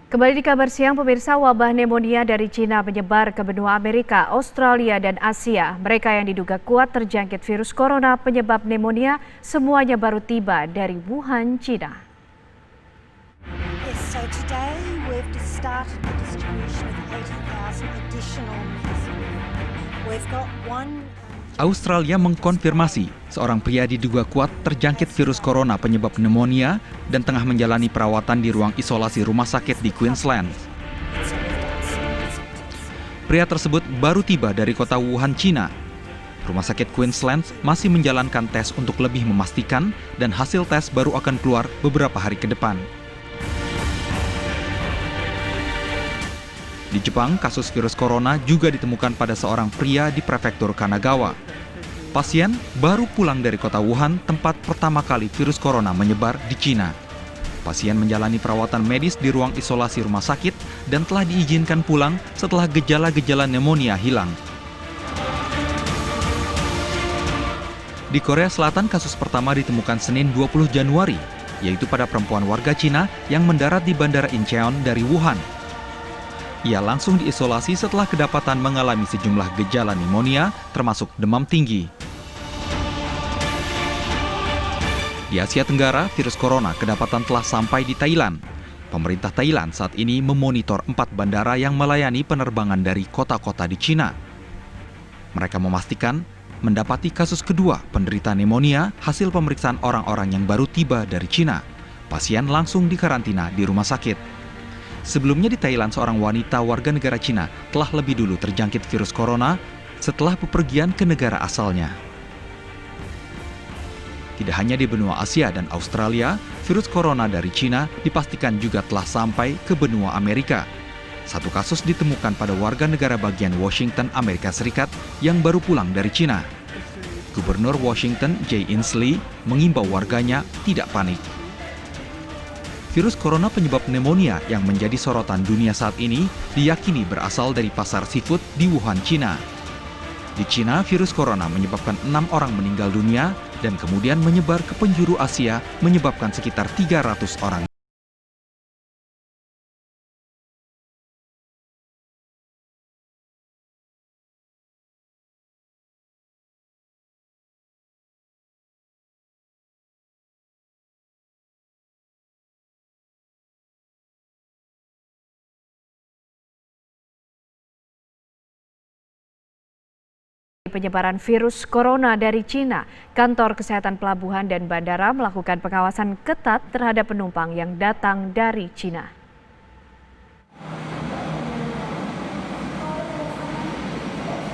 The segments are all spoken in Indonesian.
Kembali di kabar siang, pemirsa, wabah pneumonia dari Cina menyebar ke benua Amerika, Australia, dan Asia. Mereka yang diduga kuat terjangkit virus corona penyebab pneumonia semuanya baru tiba dari Wuhan, Cina. Yes, so today we've started the distribution of 80,000 additional masks. We've got one. Australia mengkonfirmasi seorang pria diduga kuat terjangkit virus corona penyebab pneumonia dan tengah menjalani perawatan di ruang isolasi rumah sakit di Queensland. Pria tersebut baru tiba dari kota Wuhan, Cina. Rumah sakit Queensland masih menjalankan tes untuk lebih memastikan dan hasil tes baru akan keluar beberapa hari ke depan. Di Jepang, kasus virus corona juga ditemukan pada seorang pria di prefektur Kanagawa. Pasien baru pulang dari kota Wuhan, tempat pertama kali virus corona menyebar di Cina. Pasien menjalani perawatan medis di ruang isolasi rumah sakit dan telah diizinkan pulang setelah gejala-gejala pneumonia hilang. Di Korea Selatan, kasus pertama ditemukan Senin 20 Januari, yaitu pada perempuan warga Cina yang mendarat di Bandara Incheon dari Wuhan. Ia langsung diisolasi setelah kedapatan mengalami sejumlah gejala pneumonia, termasuk demam tinggi. Di Asia Tenggara, virus corona kedapatan telah sampai di Thailand. Pemerintah Thailand saat ini memonitor 4 bandara yang melayani penerbangan dari kota-kota di Cina. Mereka memastikan mendapati kasus kedua penderita pneumonia hasil pemeriksaan orang-orang yang baru tiba dari Cina. Pasien langsung dikarantina di rumah sakit. Sebelumnya di Thailand, seorang wanita warga negara Cina telah lebih dulu terjangkit virus corona setelah bepergian ke negara asalnya. Tidak hanya di benua Asia dan Australia, virus corona dari Cina dipastikan juga telah sampai ke benua Amerika. Satu kasus ditemukan pada warga negara bagian Washington, Amerika Serikat yang baru pulang dari Cina. Gubernur Washington, Jay Inslee, mengimbau warganya tidak panik. Virus corona penyebab pneumonia yang menjadi sorotan dunia saat ini diyakini berasal dari pasar seafood di Wuhan, Cina. Di Cina, virus corona menyebabkan 6 orang meninggal dunia dan kemudian menyebar ke penjuru Asia, menyebabkan sekitar 300 orang. Penyebaran virus corona dari Cina, Kantor Kesehatan Pelabuhan dan Bandara melakukan pengawasan ketat terhadap penumpang yang datang dari Cina.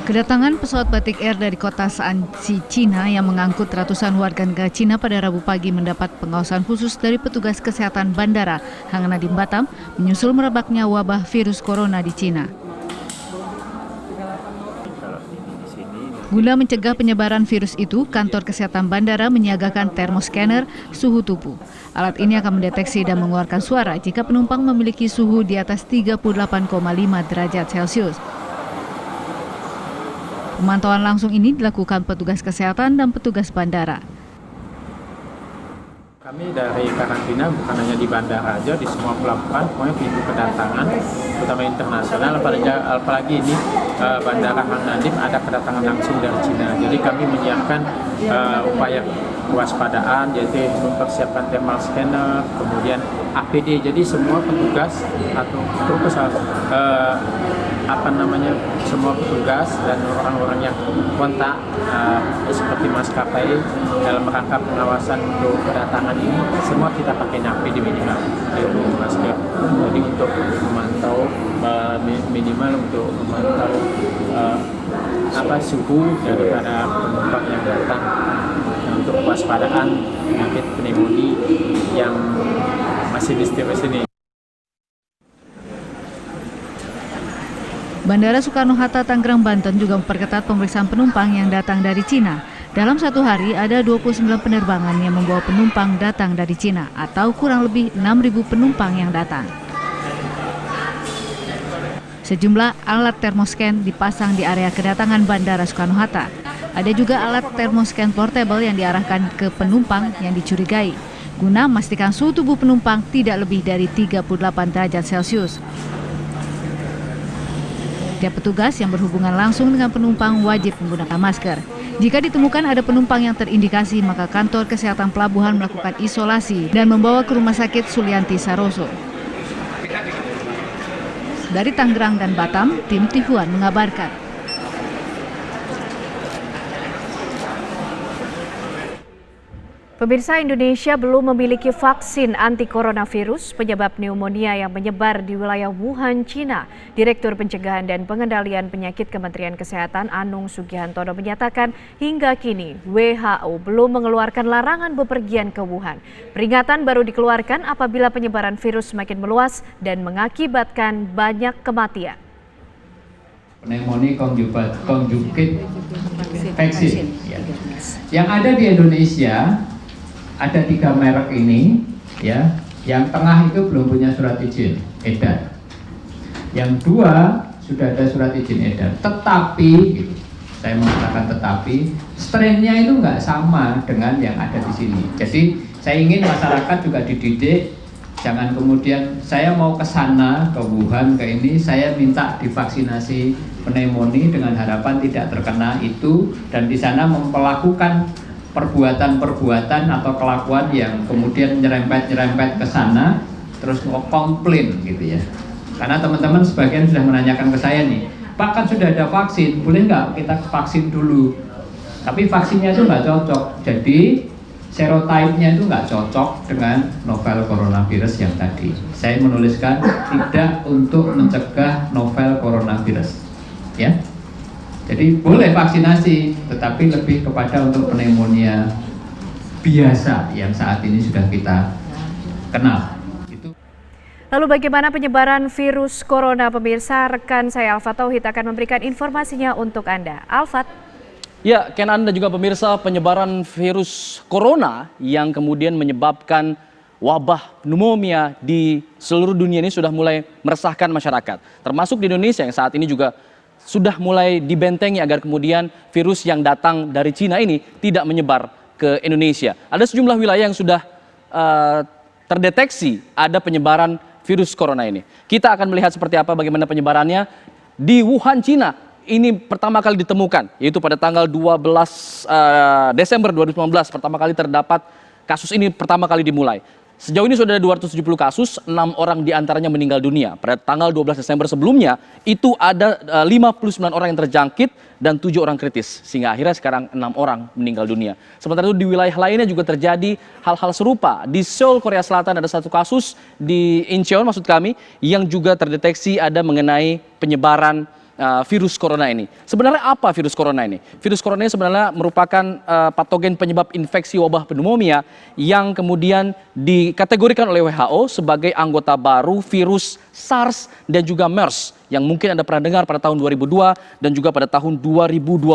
Kedatangan pesawat Batik Air dari kota Shaanxi, Cina yang mengangkut ratusan warga negara Cina pada Rabu pagi mendapat pengawasan khusus dari petugas kesehatan Bandara Hang Nadiem Batam menyusul merebaknya wabah virus corona di Cina. Guna mencegah penyebaran virus itu, Kantor Kesehatan Bandara menyiagakan termoscanner suhu tubuh. Alat ini akan mendeteksi dan mengeluarkan suara jika penumpang memiliki suhu di atas 38,5 derajat Celcius. Pemantauan langsung ini dilakukan petugas kesehatan dan petugas bandara. Kami dari karantina bukan hanya di bandara aja, di semua pelabuhan, pokoknya pintu kedatangan, terutama internasional, apalagi ini Bandara Hang Nadiem ada kedatangan langsung dari Cina. Jadi kami menyiapkan upaya kewaspadaan, yaitu mempersiapkan thermal scanner, kemudian APD. Jadi semua petugas atau semua petugas dan orang-orang yang kontak seperti maskapai dalam rangka pengawasan untuk kedatangan ini, semua kita pakai APD minimal, yaitu masker. Jadi untuk memantau minimal untuk memantau suhu daripada penumpang yang datang untuk kewaspadaan penyakit pneumonia yang masih misterius ini. Bandara Soekarno-Hatta, Tangerang, Banten juga memperketat pemeriksaan penumpang yang datang dari Cina. Dalam satu hari ada 29 penerbangan yang membawa penumpang datang dari Cina atau kurang lebih 6.000 penumpang yang datang. Sejumlah alat termoscan dipasang di area kedatangan Bandara Soekarno-Hatta. Ada juga alat termoscan portable yang diarahkan ke penumpang yang dicurigai. guna memastikan suhu tubuh penumpang tidak lebih dari 38 derajat Celcius. Setiap petugas yang berhubungan langsung dengan penumpang wajib menggunakan masker. Jika ditemukan ada penumpang yang terindikasi, maka kantor kesehatan pelabuhan melakukan isolasi dan membawa ke Rumah Sakit Sulianti Saroso. Dari Tangerang dan Batam, tim Tihuan mengabarkan. Pemirsa, Indonesia belum memiliki vaksin anti coronavirus penyebab pneumonia yang menyebar di wilayah Wuhan, Cina. Direktur Pencegahan dan Pengendalian Penyakit Kementerian Kesehatan Anung Sugihantono menyatakan hingga kini WHO belum mengeluarkan larangan bepergian ke Wuhan. Peringatan baru dikeluarkan apabila penyebaran virus semakin meluas dan mengakibatkan banyak kematian. Pneumonia conjugate vaksin. Ya. Yang ada di Indonesia ada 3 merek ini, ya. Yang tengah itu belum punya surat izin edar. Yang 2 sudah ada surat izin edar. Tetapi, gitu, saya mengatakan tetapi, strainnya itu nggak sama dengan yang ada di sini. Jadi saya ingin masyarakat juga dididik. Jangan kemudian saya mau ke sana, ke Wuhan, ke ini, saya minta divaksinasi pneumonia dengan harapan tidak terkena itu, dan di sana memperlakukan perbuatan-perbuatan atau kelakuan yang kemudian nyerempet-nyerempet ke sana, terus mau komplain gitu ya. Karena teman-teman sebagian sudah menanyakan ke saya nih, Pak kan sudah ada vaksin, boleh nggak kita vaksin dulu? Tapi vaksinnya itu nggak cocok, jadi serotype-nya itu nggak cocok dengan novel coronavirus yang tadi. Saya menuliskan tidak untuk mencegah novel coronavirus, ya. Jadi boleh vaksinasi, tetapi lebih kepada untuk pneumonia biasa yang saat ini sudah kita kenal. Lalu bagaimana penyebaran virus corona, pemirsa? Rekan saya Alfat Tauhid akan memberikan informasinya untuk Anda. Alfat. Ya, Kenan dan juga pemirsa, penyebaran virus corona yang kemudian menyebabkan wabah pneumonia di seluruh dunia ini sudah mulai meresahkan masyarakat. Termasuk di Indonesia yang saat ini juga sudah mulai dibentengi agar kemudian virus yang datang dari Cina ini tidak menyebar ke Indonesia. Ada sejumlah wilayah yang sudah terdeteksi ada penyebaran virus corona ini. Kita akan melihat seperti apa bagaimana penyebarannya di Wuhan, Cina. Ini pertama kali ditemukan, yaitu pada tanggal 12 Desember 2019 pertama kali terdapat kasus ini pertama kali dimulai. Sejauh ini sudah ada 270 kasus, 6 orang diantaranya meninggal dunia. Pada tanggal 12 Desember sebelumnya, itu ada 59 orang yang terjangkit dan 7 orang kritis. Sehingga akhirnya sekarang 6 orang meninggal dunia. Sementara itu di wilayah lainnya juga terjadi hal-hal serupa. Di Seoul, Korea Selatan ada 1 kasus, di Incheon maksud kami, yang juga terdeteksi ada mengenai penyebaran virus corona ini. Sebenarnya apa virus corona ini? Virus corona ini sebenarnya merupakan patogen penyebab infeksi wabah pneumonia yang kemudian dikategorikan oleh WHO sebagai anggota baru virus SARS dan juga MERS yang mungkin Anda pernah dengar pada tahun 2002 dan juga pada tahun 2012.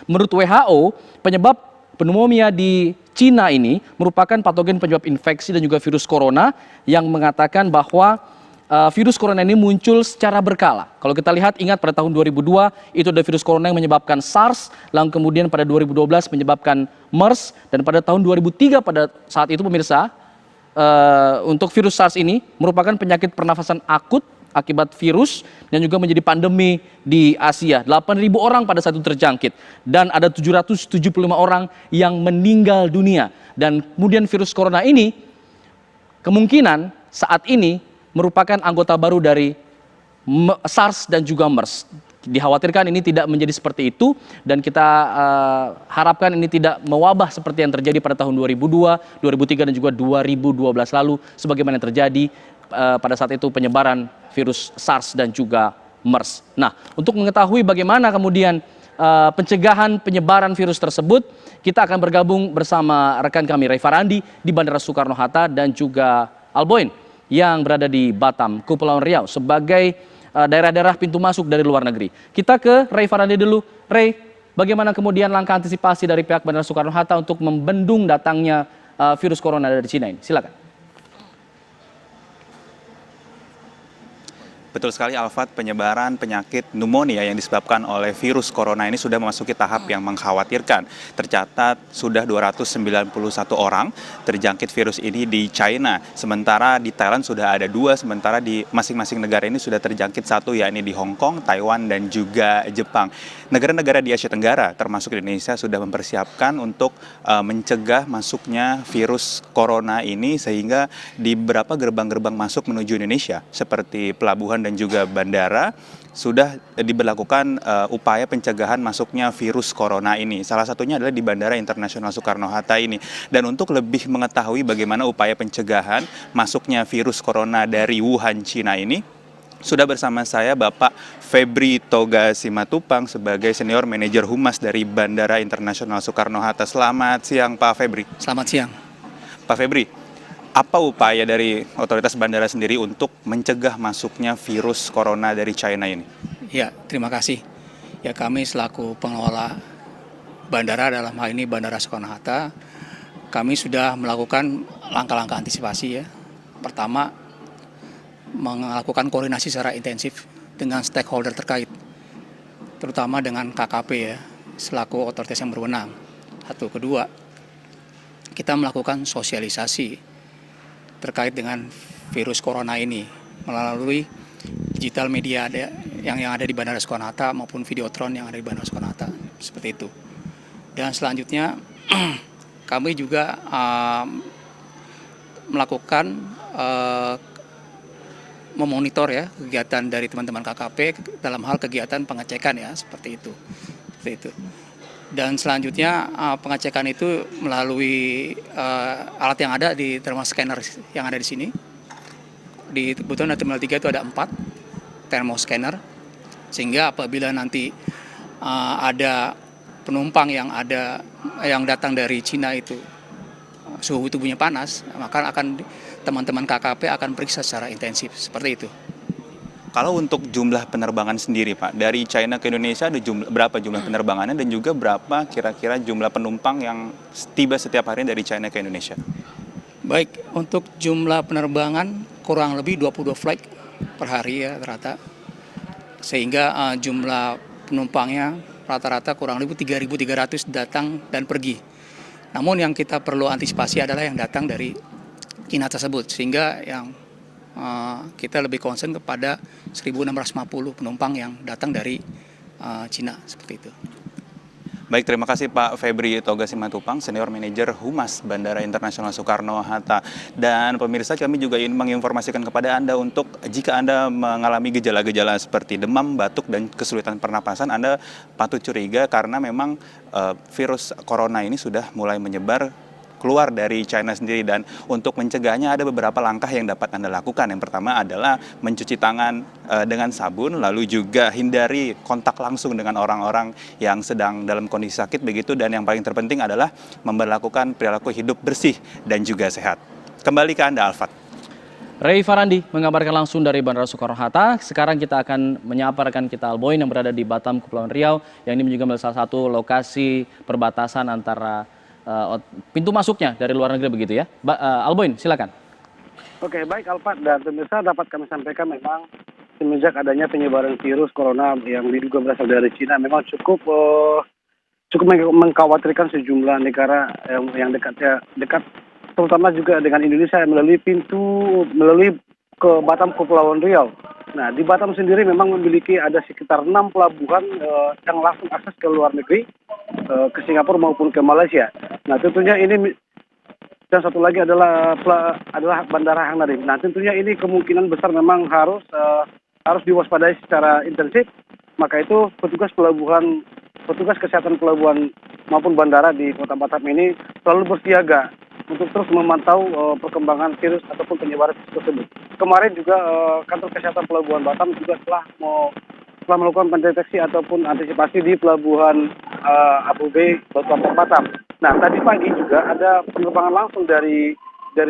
Menurut WHO, penyebab pneumonia di Cina ini merupakan patogen penyebab infeksi dan juga virus corona yang mengatakan bahwa virus corona ini muncul secara berkala. Kalau kita lihat, ingat pada tahun 2002 itu ada virus corona yang menyebabkan SARS, lalu kemudian pada 2012 menyebabkan MERS, dan pada tahun 2003 pada saat itu pemirsa, untuk virus SARS ini merupakan penyakit pernafasan akut akibat virus dan juga menjadi pandemi di Asia. 8.000 orang pada saat itu terjangkit dan ada 775 orang yang meninggal dunia. Dan kemudian virus corona ini kemungkinan saat ini merupakan anggota baru dari SARS dan juga MERS. Dikhawatirkan ini tidak menjadi seperti itu dan kita harapkan ini tidak mewabah seperti yang terjadi pada tahun 2002, 2003 dan juga 2012 lalu sebagaimana yang terjadi pada saat itu penyebaran virus SARS dan juga MERS. Nah, untuk mengetahui bagaimana kemudian pencegahan penyebaran virus tersebut, kita akan bergabung bersama rekan kami Ray Farandi di Bandara Soekarno-Hatta dan juga Alboin yang berada di Batam, Kepulauan Riau sebagai daerah-daerah pintu masuk dari luar negeri. Kita ke Ray Farandi dulu. Ray, bagaimana kemudian langkah antisipasi dari pihak Bandara Soekarno-Hatta untuk membendung datangnya virus corona dari Cina ini? Silakan. Betul sekali Alfat, penyebaran penyakit pneumonia yang disebabkan oleh virus corona ini sudah memasuki tahap yang mengkhawatirkan. Tercatat sudah 291 orang terjangkit virus ini di China. Sementara di Thailand sudah ada 2, sementara di masing-masing negara ini sudah terjangkit 1, yakni di Hong Kong, Taiwan, dan juga Jepang. Negara-negara di Asia Tenggara, termasuk Indonesia, sudah mempersiapkan untuk mencegah masuknya virus corona ini, sehingga di beberapa gerbang-gerbang masuk menuju Indonesia, seperti pelabuhan dan juga bandara, sudah diberlakukan upaya pencegahan masuknya virus corona ini. Salah satunya adalah di Bandara Internasional Soekarno-Hatta ini. Dan untuk lebih mengetahui bagaimana upaya pencegahan masuknya virus corona dari Wuhan, Cina ini, sudah bersama saya Bapak Febri Toga Simatupang sebagai Senior Manager Humas dari Bandara Internasional Soekarno-Hatta. Selamat siang Pak Febri. Selamat siang. Pak Febri, apa upaya dari otoritas bandara sendiri untuk mencegah masuknya virus corona dari China ini? Ya, terima kasih. Ya, kami selaku pengelola bandara, dalam hal ini Bandara Soekarno-Hatta, kami sudah melakukan langkah-langkah antisipasi ya. Pertama, melakukan koordinasi secara intensif dengan stakeholder terkait, terutama dengan KKP ya, selaku otoritas yang berwenang. Satu, kedua, kita melakukan sosialisasi terkait dengan virus corona ini melalui digital media yang ada di Bandara Soekarno-Hatta maupun Videotron yang ada di Bandara Soekarno-Hatta, seperti itu. Dan selanjutnya kami juga melakukan memonitor ya kegiatan dari teman-teman KKP dalam hal kegiatan pengecekan ya, seperti itu. Dan selanjutnya pengecekan itu melalui alat yang ada di thermal scanner yang ada di sini. Di kebetulan Terminal 3 itu ada 4 thermal scanner, sehingga apabila nanti ada penumpang yang datang dari Cina itu suhu tubuhnya panas, maka teman-teman KKP akan periksa secara intensif, seperti itu. Kalau untuk jumlah penerbangan sendiri Pak, dari China ke Indonesia ada berapa jumlah penerbangannya dan juga berapa kira-kira jumlah penumpang yang tiba setiap hari dari China ke Indonesia? Baik, untuk jumlah penerbangan kurang lebih 22 flight per hari ya rata. Sehingga jumlah penumpangnya rata-rata kurang lebih 3.300 datang dan pergi. Namun yang kita perlu antisipasi adalah yang datang dari Cina tersebut, sehingga yang kita lebih concern kepada 1.650 penumpang yang datang dari Cina, seperti itu. Baik, terima kasih Pak Febri Toga Simatupang, Senior Manager Humas Bandara Internasional Soekarno-Hatta. Dan pemirsa, kami juga ingin menginformasikan kepada Anda untuk jika Anda mengalami gejala-gejala seperti demam, batuk, dan kesulitan pernapasan, Anda patut curiga karena memang virus corona ini sudah mulai menyebar keluar dari China sendiri. Dan untuk mencegahnya ada beberapa langkah yang dapat Anda lakukan. Yang pertama adalah mencuci tangan dengan sabun, lalu juga hindari kontak langsung dengan orang-orang yang sedang dalam kondisi sakit begitu, dan yang paling terpenting adalah memperlakukan perilaku hidup bersih dan juga sehat. Kembali ke Anda, Alfat. Ray Farandi mengabarkan langsung dari Bandara Soekarno-Hatta. Sekarang kita akan menyapa rekan kita Alboin yang berada di Batam, Kepulauan Riau, yang ini juga salah satu lokasi perbatasan antara pintu masuknya dari luar negeri begitu ya. Alboin, silakan. Oke, baik Alfat, dan pemirsa dapat kami sampaikan memang semenjak adanya penyebaran virus corona yang diduga berasal dari Cina memang cukup mengkhawatirkan sejumlah negara yang dekat terutama juga dengan Indonesia melalui ke Batam, Kepulauan Riau. Nah, di Batam sendiri memang memiliki ada sekitar 6 pelabuhan yang langsung akses ke luar negeri, ke Singapura maupun ke Malaysia. Nah, tentunya ini, dan satu lagi adalah Bandara Hang Nadiem. Nah, tentunya ini kemungkinan besar memang harus diwaspadai secara intensif. Maka itu petugas kesehatan pelabuhan maupun bandara di Kota Batam ini selalu bersiaga untuk terus memantau perkembangan virus ataupun penyebaran virus tersebut. Kemarin juga kantor kesehatan Pelabuhan Batam juga telah melakukan pendeteksi ataupun antisipasi di Pelabuhan Abu Bey, Batu Ampar, Batam. Nah, tadi pagi juga ada penerbangan langsung dari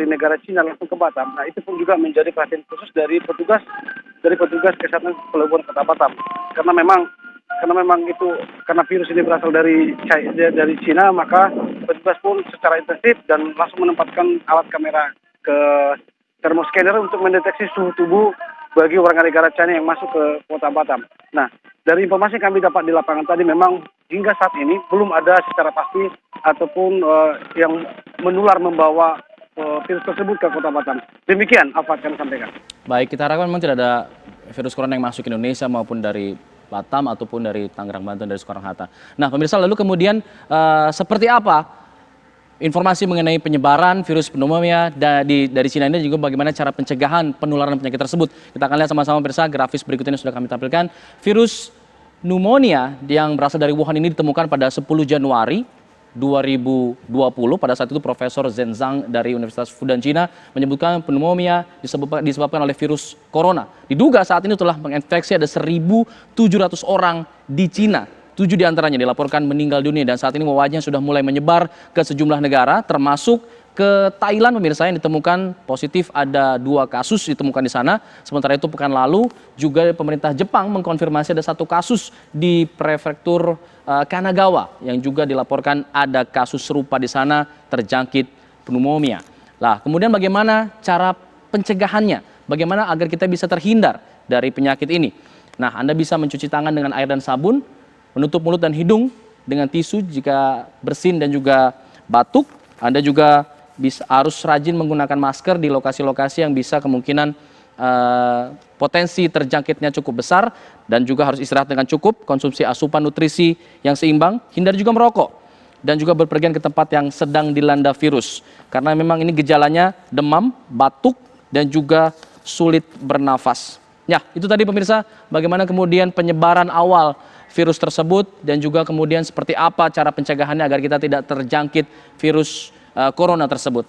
negara Cina langsung ke Batam. Nah, itu pun juga menjadi perhatian khusus dari petugas kesehatan Pelabuhan Kota Batam. Karena memang virus ini berasal dari Cina, maka petugas pun secara intensif dan langsung menempatkan alat kamera ke thermoscanner untuk mendeteksi suhu tubuh bagi warga negara China yang masuk ke kota Batam. Nah, dari informasi yang kami dapat di lapangan tadi memang hingga saat ini belum ada secara pasti ataupun yang menular membawa virus tersebut ke kota Batam. Demikian apa yang kami sampaikan. Baik, kita harapkan memang tidak ada virus corona yang masuk ke Indonesia maupun dari Batam ataupun dari Tangerang Banten, dari Soekarno-Hatta. Nah, pemirsa, lalu kemudian seperti apa informasi mengenai penyebaran virus pneumonia dari Cina ini, juga bagaimana cara pencegahan penularan penyakit tersebut? Kita akan lihat sama-sama pemirsa, grafis berikut ini sudah kami tampilkan. Virus pneumonia yang berasal dari Wuhan ini ditemukan pada 10 Januari 2020. Pada saat itu Profesor Zhen Zhang dari Universitas Fudan Cina menyebutkan pneumonia disebabkan oleh virus corona. Diduga saat ini telah menginfeksi ada 1.700 orang di Cina. 7 diantaranya dilaporkan meninggal dunia dan saat ini wabahnya sudah mulai menyebar ke sejumlah negara termasuk ke Thailand. Pemirsa, yang ditemukan positif ada 2 kasus ditemukan di sana. Sementara itu pekan lalu juga pemerintah Jepang mengkonfirmasi ada 1 kasus di prefektur Kanagawa yang juga dilaporkan ada kasus serupa di sana terjangkit pneumonia. Lah, kemudian bagaimana cara pencegahannya? Bagaimana agar kita bisa terhindar dari penyakit ini? Nah, Anda bisa mencuci tangan dengan air dan sabun, menutup mulut dan hidung dengan tisu jika bersin dan juga batuk. Anda juga harus rajin menggunakan masker di lokasi-lokasi yang bisa kemungkinan potensi terjangkitnya cukup besar, dan juga harus istirahat dengan cukup, konsumsi asupan nutrisi yang seimbang, hindari juga merokok, dan juga berpergian ke tempat yang sedang dilanda virus. Karena memang ini gejalanya demam, batuk, dan juga sulit bernafas. Ya, itu tadi pemirsa, bagaimana kemudian penyebaran awal virus tersebut dan juga kemudian seperti apa cara pencegahannya agar kita tidak terjangkit virus corona tersebut.